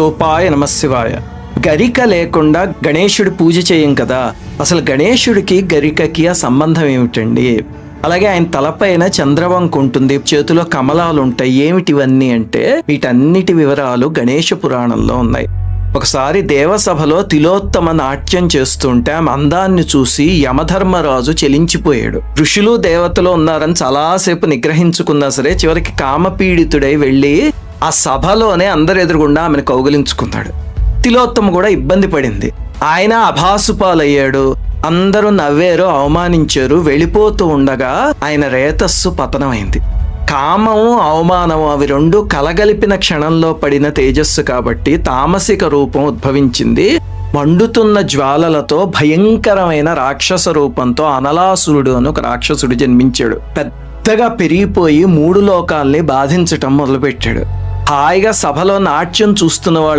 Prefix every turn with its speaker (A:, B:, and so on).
A: రూపాయ నమశివాయ. గరిక లేకుండా గణేశుడి పూజ చేయం కదా, అసలు గణేశుడికి గరికకి ఆ సంబంధం ఏమిటండి? అలాగే ఆయన తలపైన చంద్రవంక ఉంటుంది, చేతిలో కమలాలు ఉంటాయి. ఏమిటివన్నీ అంటే వీటన్నిటి వివరాలు గణేశ పురాణంలో ఉన్నాయి. ఒకసారి దేవసభలో తిలోత్తమ నాట్యం చేస్తుంటే ఆమె అందాన్ని చూసి యమధర్మరాజు చెలించిపోయాడు. ఋషులు దేవతలు ఉన్నారని చాలాసేపు నిగ్రహించుకున్నా సరే చివరికి కామపీడితుడై వెళ్ళి ఆ సభలోనే అందరు ఎదురుగుండా ఆమెను కౌగిలించుకున్నాడు. తిలోత్తమ కూడా ఇబ్బంది పడింది. ఆయన అభాసుపాలయ్యాడు. అందరూ నవ్వారు, అవమానించారు. వెళ్ళిపోతూ ఉండగా ఆయన రేతస్సు పతనమైంది. కామము అవమానము అవి రెండు కలగలిపిన క్షణంలో పడిన తేజస్సు కాబట్టి తామసిక రూపం ఉద్భవించింది. మండుతున్న జ్వాలలతో భయంకరమైన రాక్షస రూపంతో అనలాసురుడు అని ఒక రాక్షసుడు జన్మించాడు. పెద్దగా పెరిగిపోయి 3 లోకాల్ని బాధించటం మొదలుపెట్టాడు. హాయిగా సభలో నాట్యం చూస్తున్న వాళ్ళు